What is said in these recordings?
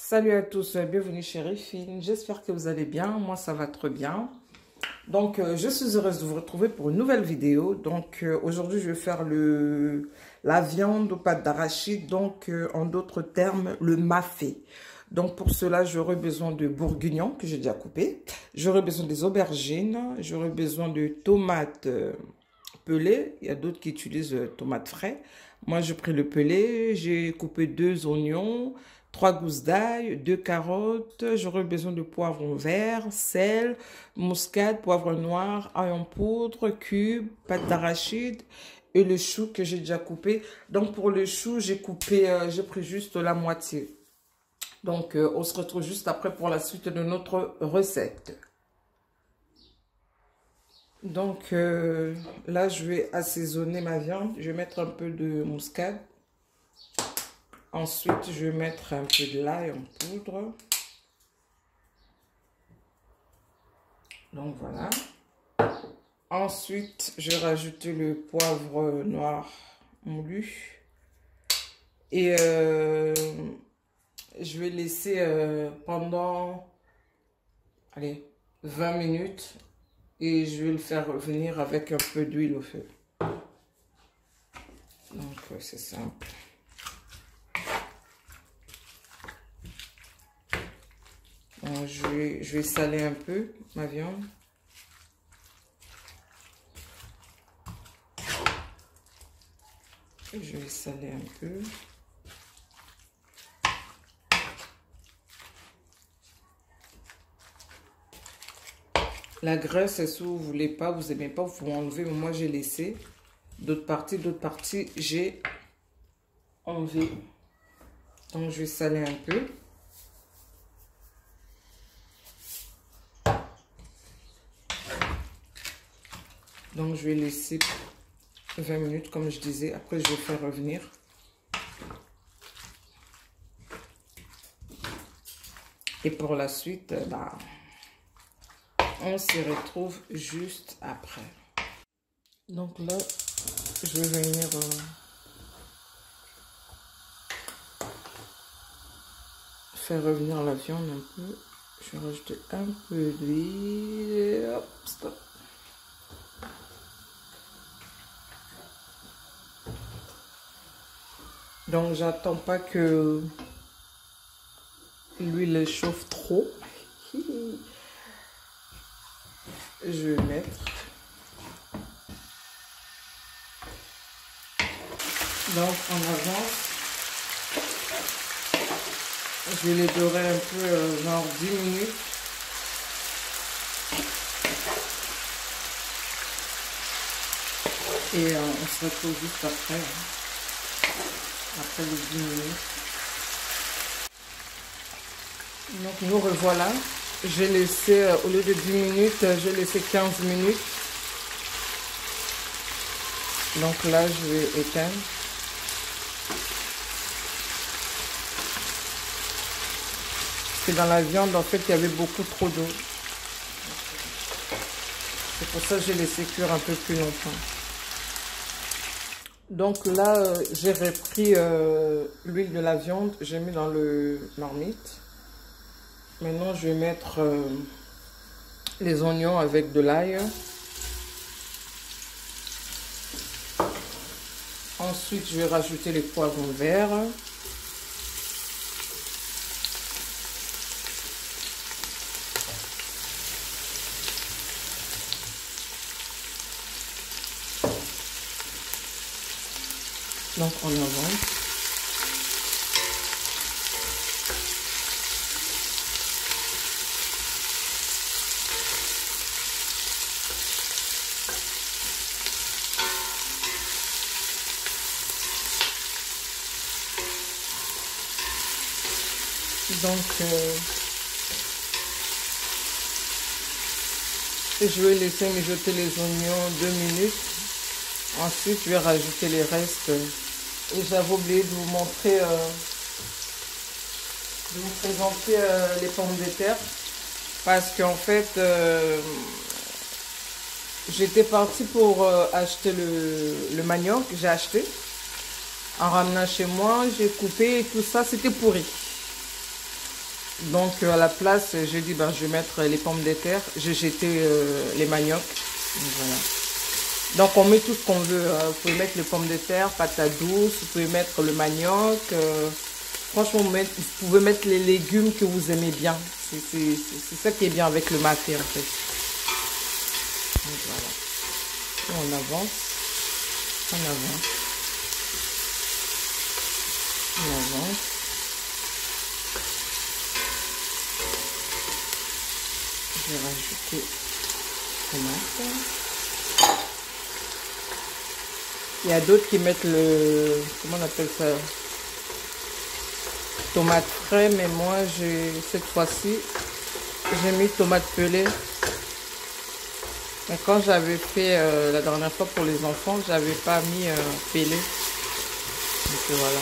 Salut à tous, bienvenue chez Rifine. J'espère que vous allez bien. Moi, ça va très bien. Donc, je suis heureuse de vous retrouver pour une nouvelle vidéo. Donc, aujourd'hui, je vais faire la viande aux pâtes d'arachide. Donc, en d'autres termes, le mafé. Donc, pour cela, j'aurai besoin de bourguignons que j'ai déjà coupés. J'aurai besoin des aubergines. J'aurai besoin de tomates pelées. Il y a d'autres qui utilisent tomates frais. Moi, j'ai pris le pelé. J'ai coupé 2 oignons. 3 gousses d'ail, 2 carottes, j'aurai besoin de poivron vert, sel, muscade, poivre noir, ail en poudre, cubes, pâte d'arachide et le chou que j'ai déjà coupé. Donc pour le chou, j'ai pris juste la moitié. Donc on se retrouve juste après pour la suite de notre recette. Donc là, je vais assaisonner ma viande. Je vais mettre un peu de muscade. Ensuite, je vais mettre un peu de l'ail en poudre. Donc voilà. Ensuite, je vais rajouter le poivre noir moulu. Et je vais laisser pendant 20 minutes. Et je vais le faire revenir avec un peu d'huile au feu. Donc c'est simple. Je vais saler un peu ma viande. Je vais saler un peu. La graisse, si vous voulez pas, vous aimez pas, vous pouvez enlever. Mais moi, j'ai laissé. D'autres parties, j'ai enlevé. Donc, je vais saler un peu. Donc, je vais laisser 20 minutes, comme je disais. Après, je vais faire revenir. Et pour la suite, on se retrouve juste après. Donc là, je vais venir faire revenir la viande un peu. Je vais rajouter un peu d'huile. Hop, stop. Donc, j'attends pas que l'huile chauffe trop. Je vais mettre. Donc, en avance. Je vais les dorer un peu, genre 10 minutes. Et on se retrouve juste après. Après les 10 minutes. Donc nous revoilà. J'ai laissé, au lieu de 10 minutes, j'ai laissé 15 minutes. Donc là, je vais éteindre. Parce que dans la viande, en fait, il y avait beaucoup trop d'eau. C'est pour ça que j'ai laissé cuire un peu plus longtemps. Donc là, j'ai repris l'huile de la viande, j'ai mis dans le marmite. Maintenant, je vais mettre les oignons avec de l'ail. Ensuite, je vais rajouter les poivrons verts. Donc, on avance. Donc, je vais laisser mijoter les oignons 2 minutes. Ensuite, je vais rajouter les restes. Et j'avais oublié de vous montrer, de vous présenter les pommes de terre. Parce qu'en fait, j'étais partie pour acheter le manioc que j'ai acheté. En ramenant chez moi, j'ai coupé et tout ça, c'était pourri. Donc à la place, j'ai dit ben, je vais mettre les pommes de terre. J'ai jeté les maniocs. Donc, voilà. Donc on met tout ce qu'on veut. Vous pouvez mettre les pommes de terre, patates douces, vous pouvez mettre le manioc. Franchement, vous pouvez mettre les légumes que vous aimez bien. C'est ça qui est bien avec le mafé en fait. Donc, voilà. Et on avance. On avance. On avance. Je vais rajouter tomate. Il y a d'autres qui mettent le... Comment on appelle ça? Tomate frais, mais moi, cette fois-ci, j'ai mis tomate pelée. Mais quand j'avais fait la dernière fois pour les enfants, j'avais pas mis pelée. Donc voilà.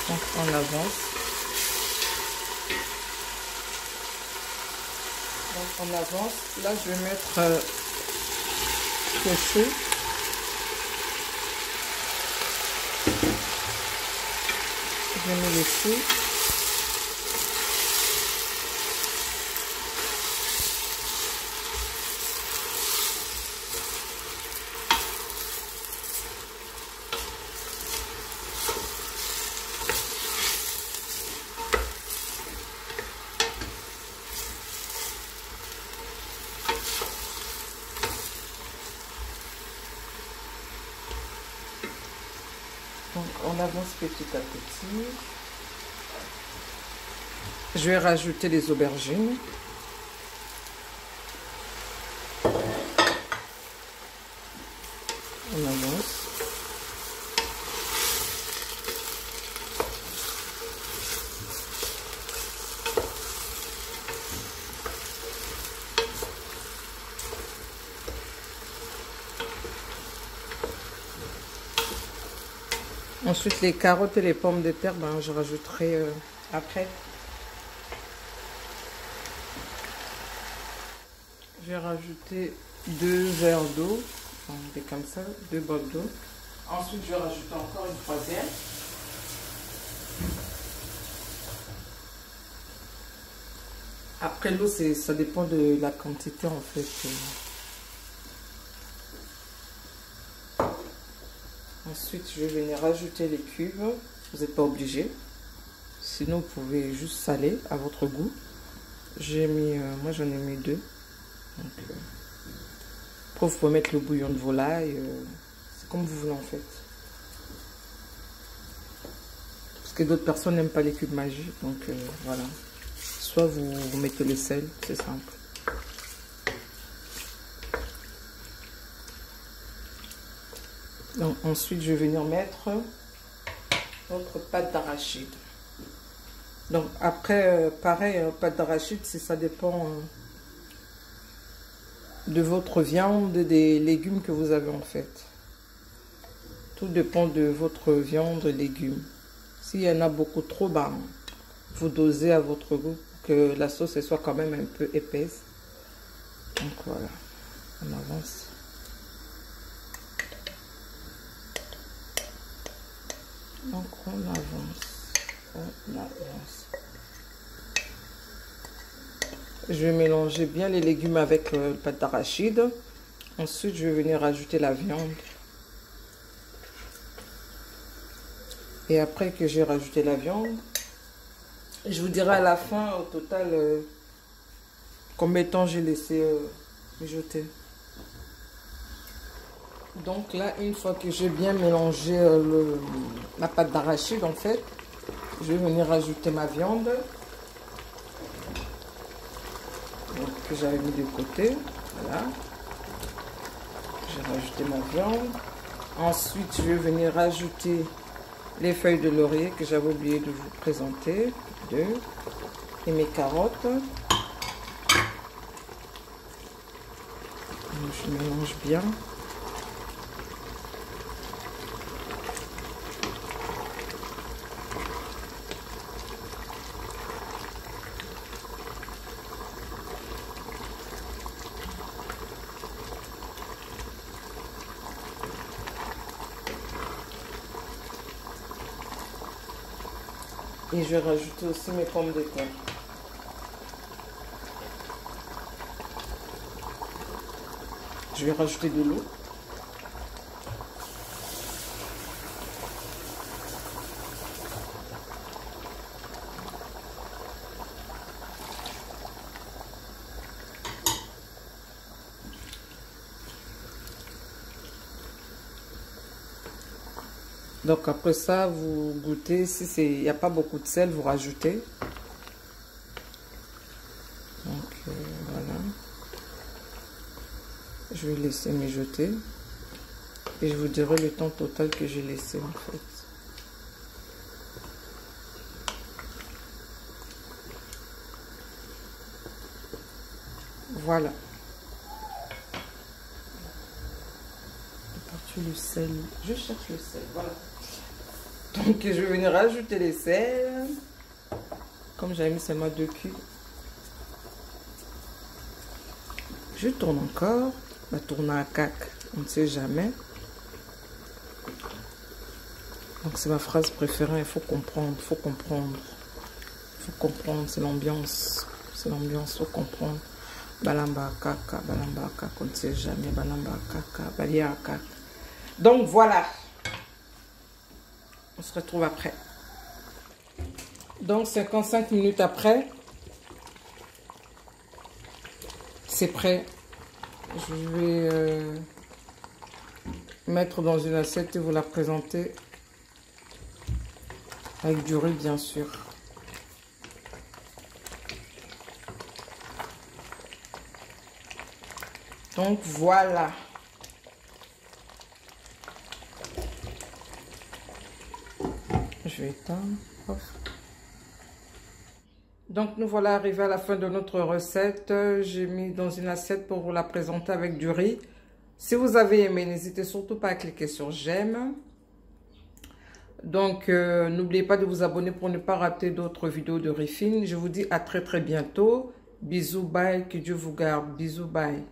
Donc on avance. Donc on avance. Là je vais mettre le chou. Je mets le chou. Donc on avance petit à petit. Je vais rajouter les aubergines. On avance. Ensuite, les carottes et les pommes de terre, ben, je rajouterai après. Je vais rajouter 2 verres d'eau, enfin, comme ça, 2 bols d'eau. Ensuite, je vais rajouter encore une troisième. Après, l'eau, ça dépend de la quantité en fait. Ensuite, je vais venir rajouter les cubes. Vous n'êtes pas obligé. Sinon, vous pouvez juste saler à votre goût. J'ai mis, moi j'en ai mis 2. Donc, après, vous pouvez mettre le bouillon de volaille. C'est comme vous voulez en fait. Parce que d'autres personnes n'aiment pas les cubes magiques. Donc voilà. Soit vous mettez le sel, c'est simple. Donc ensuite, je vais venir mettre notre pâte d'arachide. Donc après, pareil, pâte d'arachide, ça dépend de votre viande, des légumes que vous avez en fait. Tout dépend de votre viande et légumes. S'il y en a beaucoup trop, ben, vous dosez à votre goût pour que la sauce soit quand même un peu épaisse. Donc voilà, on avance. Donc on avance. Je vais mélanger bien les légumes avec le pâte d'arachide. Ensuite, je vais venir ajouter la viande. Et après que j'ai rajouté la viande, je vous dirai à la fin au total combien de temps j'ai laissé mijoter. Donc là, une fois que j'ai bien mélangé la pâte d'arachide, en fait, je vais venir rajouter ma viande. Donc, que j'avais mis de côté. Voilà. J'ai rajouté ma viande. Ensuite, je vais venir rajouter les feuilles de laurier que j'avais oublié de vous présenter. 2. Et mes carottes. Donc, je mélange bien. Et je vais rajouter aussi mes pommes de terre. Je vais rajouter de l'eau. Donc après ça, vous goûtez. Si il n'y a pas beaucoup de sel, vous rajoutez. Donc voilà. Je vais laisser mijoter. Et je vous dirai le temps total que j'ai laissé en fait. Voilà. Le sel, je cherche le sel, voilà. Donc je vais venir rajouter les sels. Comme j'avais mis seulement 2 cubes. Je tourne encore. Va tourner à cac, on ne sait jamais. Donc c'est ma phrase préférée, il faut comprendre, faut comprendre. Il faut comprendre, c'est l'ambiance. C'est l'ambiance, faut comprendre. Balamba kaka, on ne sait jamais. Balamba kaka, balia kaka. Donc voilà, on se retrouve après. Donc 55 minutes après, c'est prêt. Je vais mettre dans une assiette et vous la présenter avec du riz bien sûr. Donc voilà. Je vais éteindre. Hop. Donc nous voilà arrivés à la fin de notre recette. J'ai mis dans une assiette pour vous la présenter avec du riz. Si vous avez aimé, n'hésitez surtout pas à cliquer sur j'aime. Donc n'oubliez pas de vous abonner pour ne pas rater d'autres vidéos de riz fine. Je vous dis à très bientôt. Bisous, bye, que Dieu vous garde. Bisous, bye.